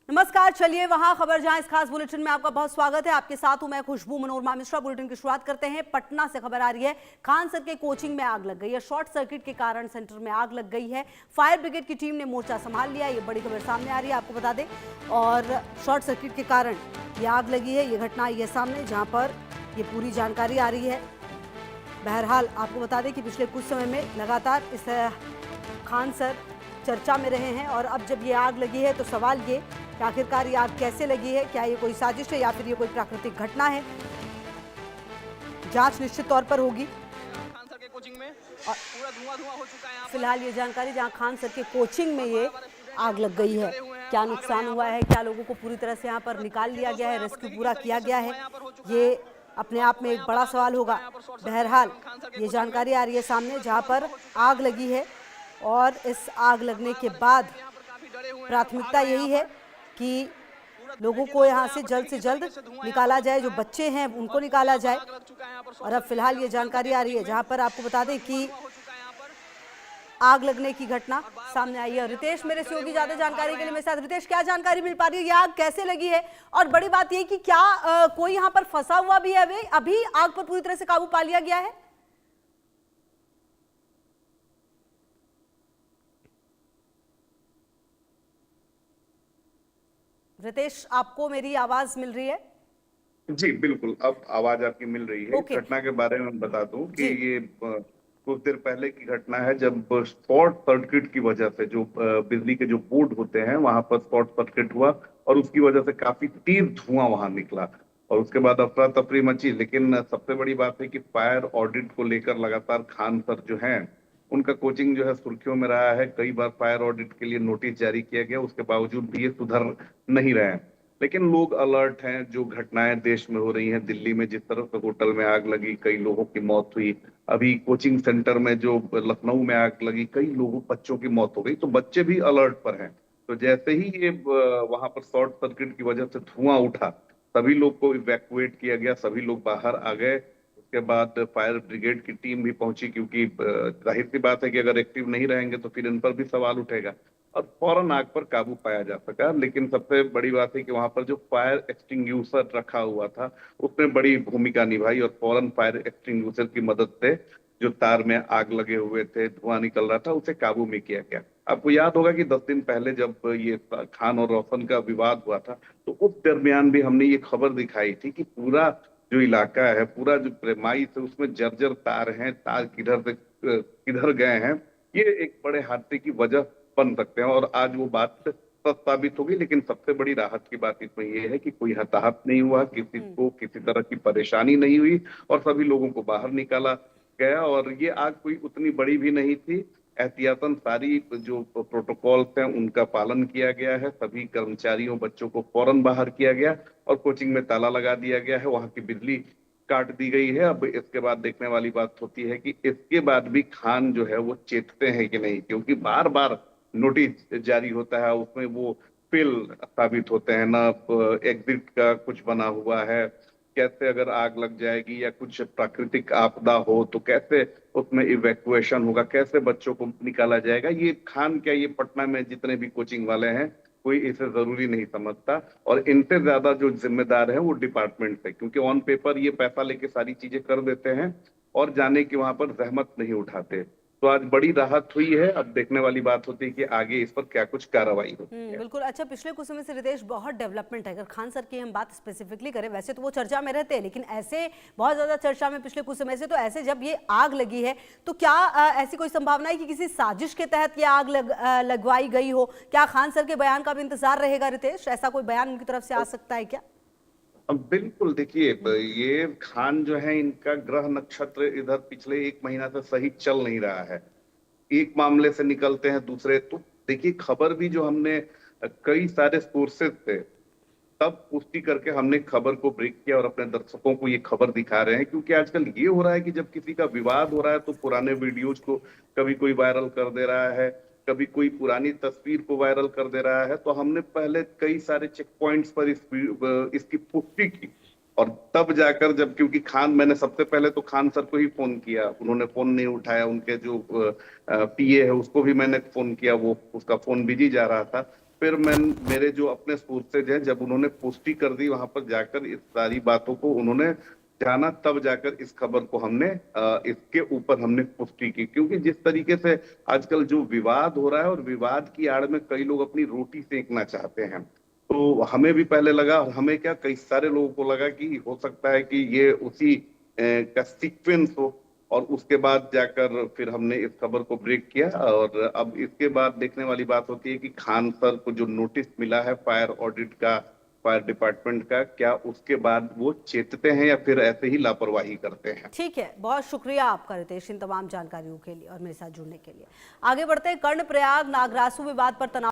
नमस्कार, चलिए वहां खबर जहां इस खास बुलेटिन में आपका बहुत स्वागत है। आपके साथ हूं मैं खुशबू मनोरमा मिश्रा। बुलेटिन की शुरुआत करते हैं। पटना से खबर आ रही है, खान सर के कोचिंग में आग लग गई है। शॉर्ट सर्किट के कारण सेंटर में आग लग गई है। फायर ब्रिगेड की टीम ने मोर्चा संभाल लिया। ये बड़ी खबर सामने आ रही है, आपको बता दें। और शॉर्ट सर्किट के कारण ये आग लगी है। ये घटना आई है सामने, जहां पर ये पूरी जानकारी आ रही है। बहरहाल आपको बता दें कि पिछले कुछ समय में लगातार इस खान सर चर्चा में रहे हैं, और अब जब ये आग लगी है तो सवाल ये कि आखिरकार ये आग कैसे लगी है, क्या ये कोई साजिश है या फिर ये कोई प्राकृतिक घटना है। जांच निश्चित तौर पर होगी। खान सर के कोचिंग में पूरा धुआं हो चुका है। फिलहाल ये जानकारी जहां खान सर के कोचिंग में ये आग लग गई है, क्या नुकसान हुआ है, क्या लोगों को पूरी तरह से यहाँ पर निकाल लिया गया है, रेस्क्यू पूरा किया गया है, ये अपने आप में एक बड़ा सवाल होगा। बहरहाल ये जानकारी आ रही है सामने, जहाँ पर आग लगी है, और इस आग लगने के बाद प्राथमिकता यही है कि लोगों को यहाँ से जल्द निकाला जाए। जो बच्चे हैं उनको निकाला जाए। और अब फिलहाल ये जानकारी आ रही है, जहाँ पर आपको बता दें कि आग लगने की घटना सामने आई है। रितेश मेरे से होगी ज्यादा जानकारी के लिए मेरे साथ। रितेश, क्या जानकारी मिल पा रही है, ये आग कैसे लगी है, और बड़ी बात ये कि क्या कोई यहाँ पर फंसा हुआ भी है? अभी आग पर पूरी तरह से काबू पा लिया गया है? रितेश, आपको मेरी आवाज मिल रही है? जी बिल्कुल, अब आवाज आपकी मिल रही है। ओके। घटना के बारे में बता दूं कि जी। ये कुछ देर पहले की घटना है, जब शॉर्ट सर्किट की वजह से जो बिजली के जो बोर्ड होते हैं वहां पर शॉर्ट सर्किट हुआ, और उसकी वजह से काफी तेज धुआं वहां निकला, और उसके बाद अफरा तफरी मची। लेकिन सबसे बड़ी बात है कि फायर ऑडिट को लेकर लगातार खान सर जो हैं, उनका कोचिंग जो है सुर्खियों में रहा है। कई बार फायर ऑडिट के लिए नोटिस जारी किया गया, उसके बावजूद भी ये सुधर नहीं रहे हैं। लेकिन लोग अलर्ट हैं। जो घटनाएं देश में हो रही हैं, दिल्ली में जिस तरह से होटल में आग लगी, कई लोगों की मौत हुई। अभी कोचिंग सेंटर में जो लखनऊ में आग लगी, कई लोगों बच्चों की मौत हो गई। तो बच्चे भी अलर्ट पर हैं। तो जैसे ही ये वहां पर शॉर्ट सर्किट की वजह से धुआं उठा, सभी लोग को इवैक्यूएट किया गया, सभी लोग बाहर आ गए। उसके बाद फायर ब्रिगेड की टीम भी पहुंची, क्योंकि जाहिर सी बात है कि अगर एक्टिव नहीं रहेंगे तो फिर इन पर भी सवाल उठेगा, और फौरन आग पर काबू पाया जा सका। लेकिन सबसे बड़ी बात है कि वहां पर जो फायर एक्सटिंग्विशर रखा हुआ था, उसने बड़ी भूमिका निभाई, और फौरन फायर एक्सटिंग्विशर की मदद से जो तार में आग लगे हुए थे, धुआं निकल रहा था, उसे काबू में किया गया। आपको याद होगा कि 10 दिन पहले जब ये खान और रोशन का विवाद हुआ था, तो उस दरमियान भी हमने ये खबर दिखाई थी कि पूरा जो इलाका है, पूरा जो प्रेमाइस है, उसमें जर्जर तार हैं, तार किधर से किधर गए हैं, ये एक बड़े हादसे की वजह बन सकते हैं। और आज वो बात सच साबित होगी। लेकिन सबसे बड़ी राहत की बात इसमें ये है कि कोई हताहत नहीं हुआ, किसी को किसी तरह की परेशानी नहीं हुई, और सभी लोगों को बाहर निकाला गया। और ये आग कोई उतनी बड़ी भी नहीं थी। एहतियातन सारी जो प्रोटोकॉल्स हैं उनका पालन किया गया है। सभी कर्मचारियों, बच्चों को फौरन बाहर किया गया, और कोचिंग में ताला लगा दिया गया है। वहां की बिजली काट दी गई है। अब इसके बाद देखने वाली बात होती है कि इसके बाद भी खान जो है वो चेतते हैं कि नहीं, क्योंकि बार बार नोटिस जारी होता है, उसमें वो फेल साबित होते हैं ना। एग्जिट का कुछ बना हुआ है, कैसे अगर आग लग जाएगी या कुछ प्राकृतिक आपदा हो तो कैसे उसमें इवैक्यूएशन होगा, कैसे बच्चों को निकाला जाएगा। ये खान क्या, ये पटना में जितने भी कोचिंग वाले हैं, कोई इसे जरूरी नहीं समझता। और इनसे ज्यादा जो जिम्मेदार है वो डिपार्टमेंट है, क्योंकि ऑन पेपर ये पैसा लेके सारी चीजें कर देते हैं, और जाने की वहां पर जहमत नहीं उठाते। तो आज बड़ी राहत हुई है। अब देखने वाली बात होती है कि आगे इस पर क्या कुछ कार्रवाई होती है। बिल्कुल। अच्छा, पिछले कुछ समय से रितेश बहुत डेवलपमेंट है। अगर खान सर की हम बात स्पेसिफिकली करें, वैसे तो वो चर्चा में रहते हैं, लेकिन ऐसे बहुत ज्यादा चर्चा में पिछले कुछ समय से। तो ऐसे जब ये आग लगी है, तो क्या ऐसी कोई संभावना है कि किसी साजिश के तहत ये आग लगवाई गई हो? क्या खान सर के बयान का भी इंतजार रहेगा रितेश? ऐसा कोई बयान उनकी तरफ से आ सकता है क्या? बिल्कुल। देखिए, ये खान जो है, इनका ग्रह नक्षत्र इधर पिछले 1 महीना से सही चल नहीं रहा है। एक मामले से निकलते हैं दूसरे। तो देखिए, खबर भी जो हमने कई सारे सोर्सेज से तब पुष्टि करके हमने खबर को ब्रेक किया, और अपने दर्शकों को ये खबर दिखा रहे हैं। क्योंकि आजकल ये हो रहा है कि जब किसी का विवाद हो रहा है तो पुराने वीडियोज को कभी कोई वायरल कर दे रहा है, कभी कोई पुरानी तस्वीर को वायरल कर दे रहा है। तो हमने पहले कई सारे चेक पॉइंट्स पर इसकी पुष्टि की, और तब जाकर जब, क्योंकि खान, मैंने सबसे पहले तो खान सर को ही फोन किया, उन्होंने फोन नहीं उठाया। उनके जो पीए है उसको भी मैंने फोन किया, वो उसका फोन बिजी जा रहा था। फिर मेरे जो अपने सोर्सेज हैं, जब उन्होंने पुष्टि कर दी वहां पर जाकर, इस सारी बातों को उन्होंने जाना, तब जाकर इस खबर को हमने इसके ऊपर हमने पुष्टि की। क्योंकि जिस तरीके से आजकल जो विवाद हो रहा है, और विवाद की आड़ में कई लोग अपनी रोटी सेकना चाहते हैं, तो हमें भी पहले लगा, और हमें क्या, कई सारे लोगों को लगा कि हो सकता है कि ये उसी का सीक्वेंस हो, और उसके बाद जाकर फिर हमने इस खबर को ब्रेक किया। और अब इसके बाद देखने वाली बात होती है कि खान सर को जो नोटिस मिला है फायर ऑडिट का, फायर डिपार्टमेंट का, क्या उसके बाद वो चेतते हैं या फिर ऐसे ही लापरवाही करते हैं। ठीक है, बहुत शुक्रिया आपका रितेश इन तमाम जानकारियों के लिए और मेरे साथ जुड़ने के लिए। आगे बढ़ते हैं। कर्णप्रयाग नागरासू विवाद पर तनाव